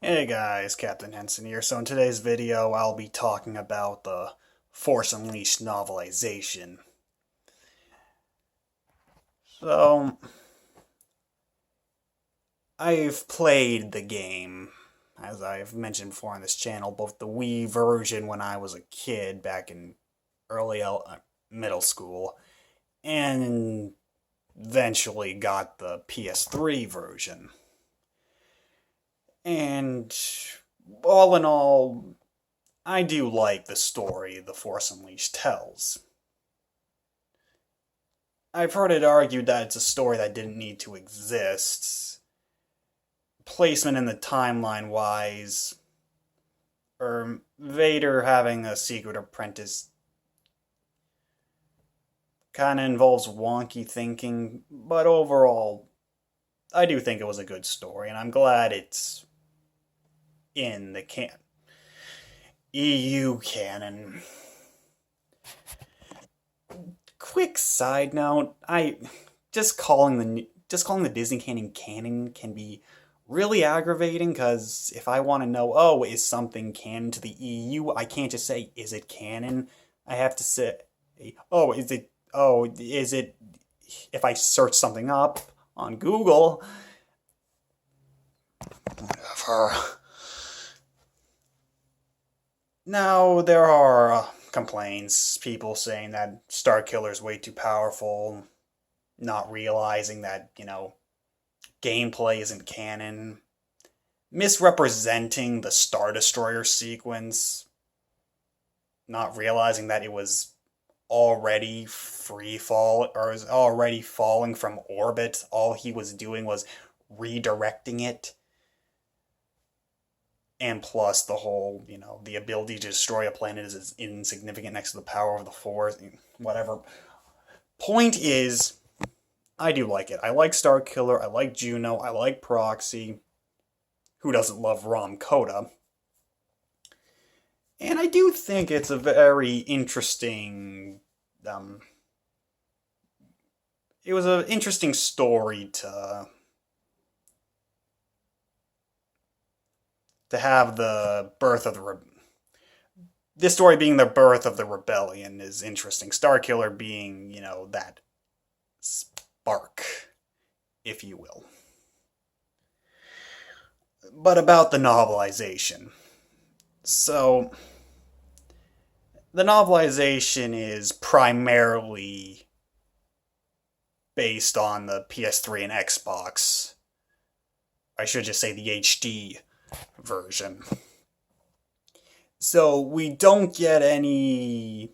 Hey guys, Captain Henson here. So in today's video, I'll be talking about the Force Unleashed novelization. So, I've played the game, as I've mentioned before on this channel, both the Wii version when I was a kid back in middle school, and eventually got the PS3 version. And all in all, I do like the story The Force Unleashed tells. I've heard it argued that it's a story that didn't need to exist. Placement in the timeline wise, or Vader having a secret apprentice kind of involves wonky thinking, but overall, I do think it was a good story, and I'm glad it's in the EU canon. Quick side note, just calling the Disney canon can be really aggravating, because if I want to know, oh, is something canon to the EU, I can't just say, is it canon? I have to say, oh, is it, if I search something up on Google, whatever. Now, there are complaints, people saying that Starkiller's way too powerful, not realizing that, gameplay isn't canon, misrepresenting the Star Destroyer sequence, not realizing that it was already free fall, or was already falling from orbit. All he was doing was redirecting it. And plus the whole, the ability to destroy a planet is insignificant next to the power of the Force, whatever. Point is, I do like it. I like Starkiller, I like Juno, I like Proxy. Who doesn't love Rom Coda? And I do think it's a very interesting, it was an interesting story to have the birth of this story being the birth of the rebellion is interesting. Starkiller being, that spark, if you will. But about the novelization. So, the novelization is primarily based on the PS3 and Xbox. I should just say the HD version. So we don't get any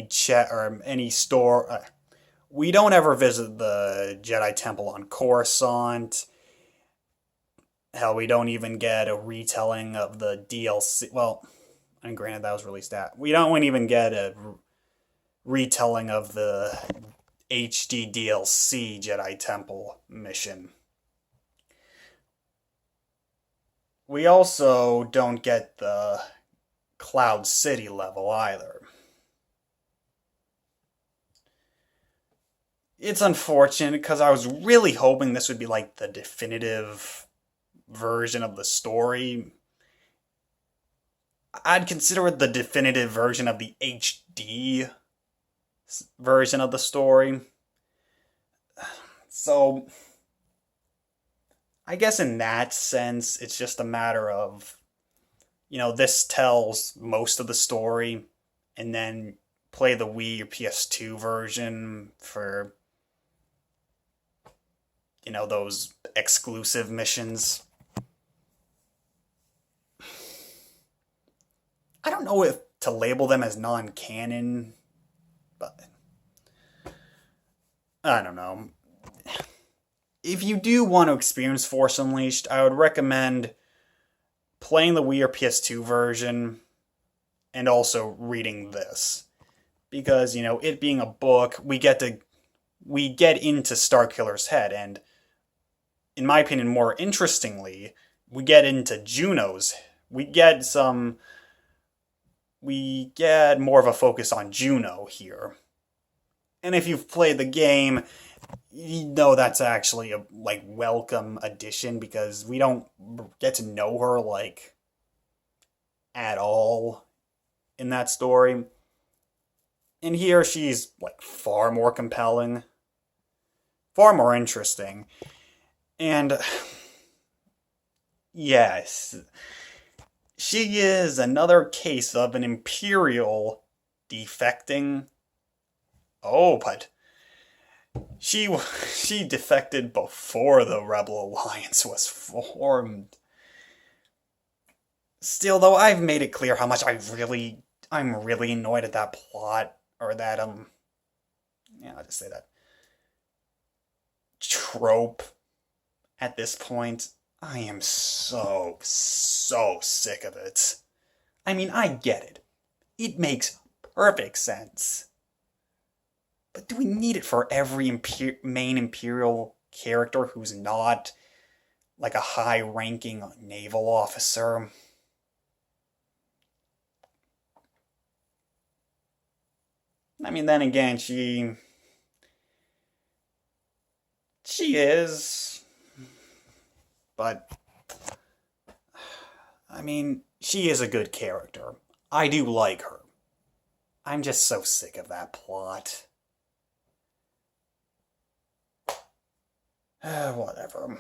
chat or any store. We don't ever visit the Jedi Temple on Coruscant. Hell, we don't even get a retelling of the DLC. Well, and granted that was released at. We don't even get a retelling of the HD DLC Jedi Temple mission. We also don't get the Cloud City level either. It's unfortunate, because I was really hoping this would be like the definitive version of the story. I'd consider it the definitive version of the HD version of the story. So, I guess in that sense, it's just a matter of, this tells most of the story, and then play the Wii or PS2 version for, those exclusive missions. I don't know if to label them as non-canon, but I don't know. If you do want to experience Force Unleashed, I would recommend playing the Wii or PS2 version and also reading this. Because, it being a book, we get into Starkiller's head, and in my opinion, more interestingly, we get into Juno's. We get more of a focus on Juno here. And if you've played the game, That's actually a like welcome addition because we don't get to know her like at all in that story. And here she's like far more compelling, far more interesting. And yes, she is another case of an Imperial defecting. Oh, but she she defected before the Rebel Alliance was formed. Still, though, I've made it clear how much I'm really annoyed at that plot or that yeah, I'll just say that trope at this point. I am so sick of it. I mean, I get it. It makes perfect sense. But do we need it for every main Imperial character who's not like a high-ranking naval officer? I mean, then again, she is, but I mean, she is a good character. I do like her. I'm just so sick of that plot. Whatever.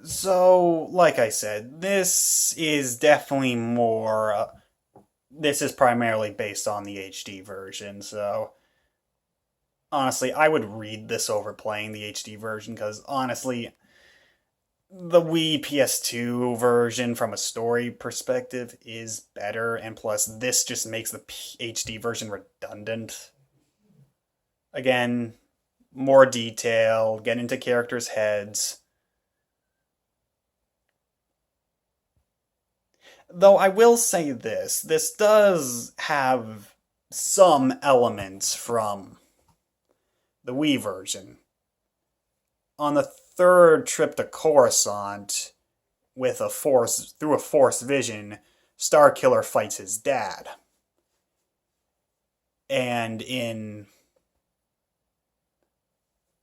So, like I said, this is definitely more. This is primarily based on the HD version, so honestly, I would read this over playing the HD version because honestly, the Wii PS2 version from a story perspective is better, and plus, this just makes the HD version redundant. Again, more detail, get into characters' heads. Though I will say this does have some elements from the Wii version. On the third trip to Coruscant, with through a Force vision, Starkiller fights his dad. And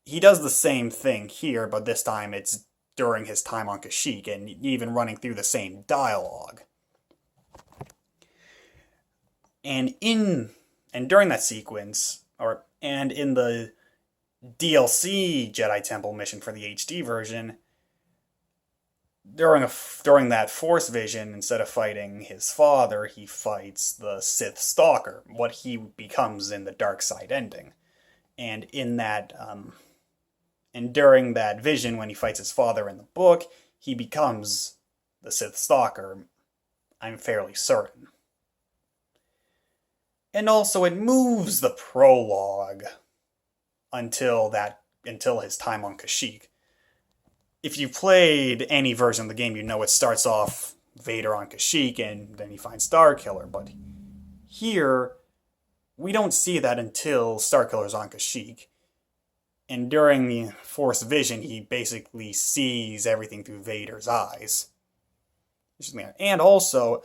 he does the same thing here, but this time it's during his time on Kashyyyk, and even running through the same dialogue. And during that sequence, and in the DLC Jedi Temple mission for the HD version, during that Force vision, instead of fighting his father, he fights the Sith Stalker, what he becomes in the dark side ending. And during that vision, when he fights his father in the book, he becomes the Sith Stalker. I'm fairly certain. And also, it moves the prologue until his time on Kashyyyk. If you played any version of the game, you know it starts off Vader on Kashyyyk and then he finds Starkiller. But here, we don't see that until Starkiller's on Kashyyyk. And during the Force vision, he basically sees everything through Vader's eyes. And also,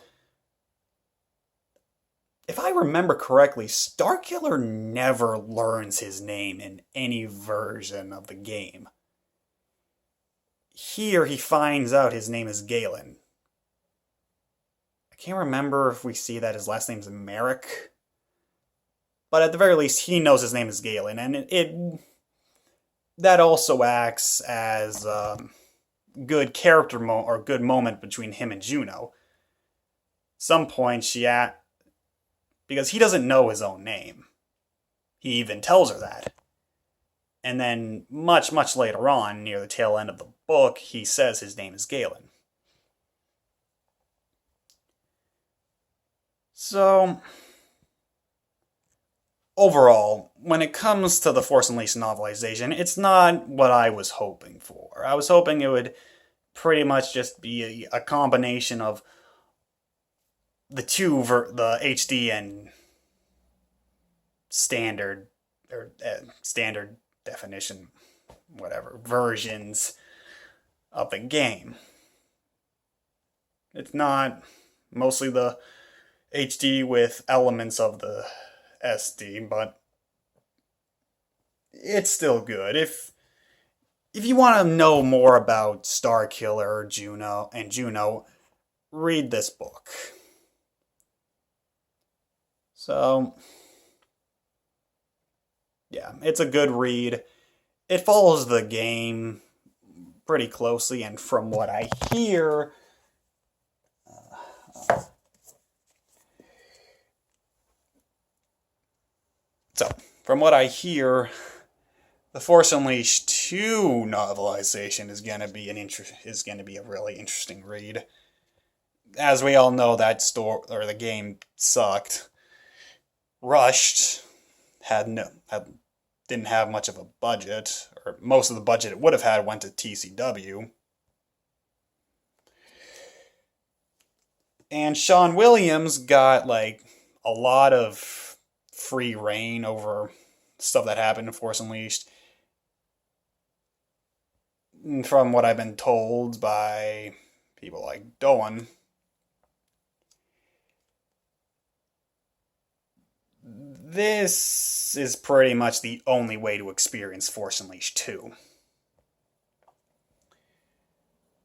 if I remember correctly, Starkiller never learns his name in any version of the game. Here, he finds out his name is Galen. I can't remember if we see that his last name's Merrick. But at the very least, he knows his name is Galen, and that also acts as a good good moment between him and Juno. Some point because he doesn't know his own name. He even tells her that. And then much later on, near the tail end of the book, he says his name is Galen. So, overall, when it comes to the Force Unleashed novelization, it's not what I was hoping for. I was hoping it would pretty much just be a combination of the the HD and standard definition, whatever, versions of the game. It's not mostly the HD with elements of the SD, but it's still good. If you want to know more about Starkiller, Juno, read this book. So, yeah, it's a good read. It follows the game pretty closely, and from what I hear, so from what I hear, the Force Unleashed 2 novelization is gonna be a really interesting read. As we all know, the game sucked. Rushed didn't have much of a budget, or most of the budget it would have had went to TCW. And Sean Williams got like a lot of free reign over stuff that happened in Force Unleashed. From what I've been told by people like Doan, this is pretty much the only way to experience Force Unleashed 2.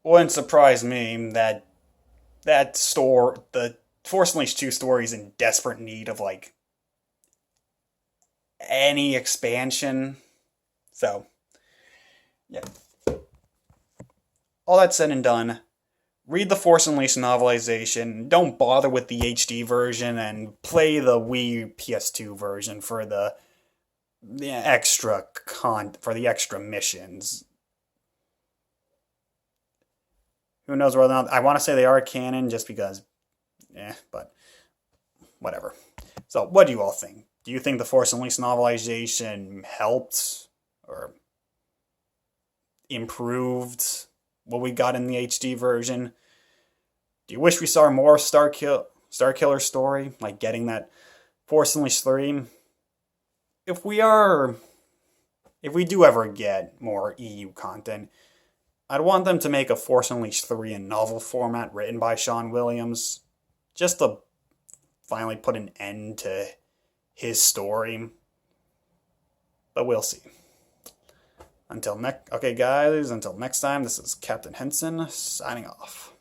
Wouldn't surprise me that the Force Unleashed 2 story is in desperate need of like any expansion. So, yeah. All that said and done, read the Force Unleashed novelization. Don't bother with the HD version and play the Wii PS2 version for the extra missions. Who knows whether or not I want to say they are canon just because, but whatever. So, what do you all think? Do you think the Force Unleashed novelization helped or improved what we got in the HD version? Do you wish we saw more Starkiller story, like getting that Force Unleashed 3? If we do ever get more EU content, I'd want them to make a Force Unleashed 3 in novel format written by Sean Williams, just to finally put an end to his story. But we'll see. Okay guys, until next time, this is Captain Henson signing off.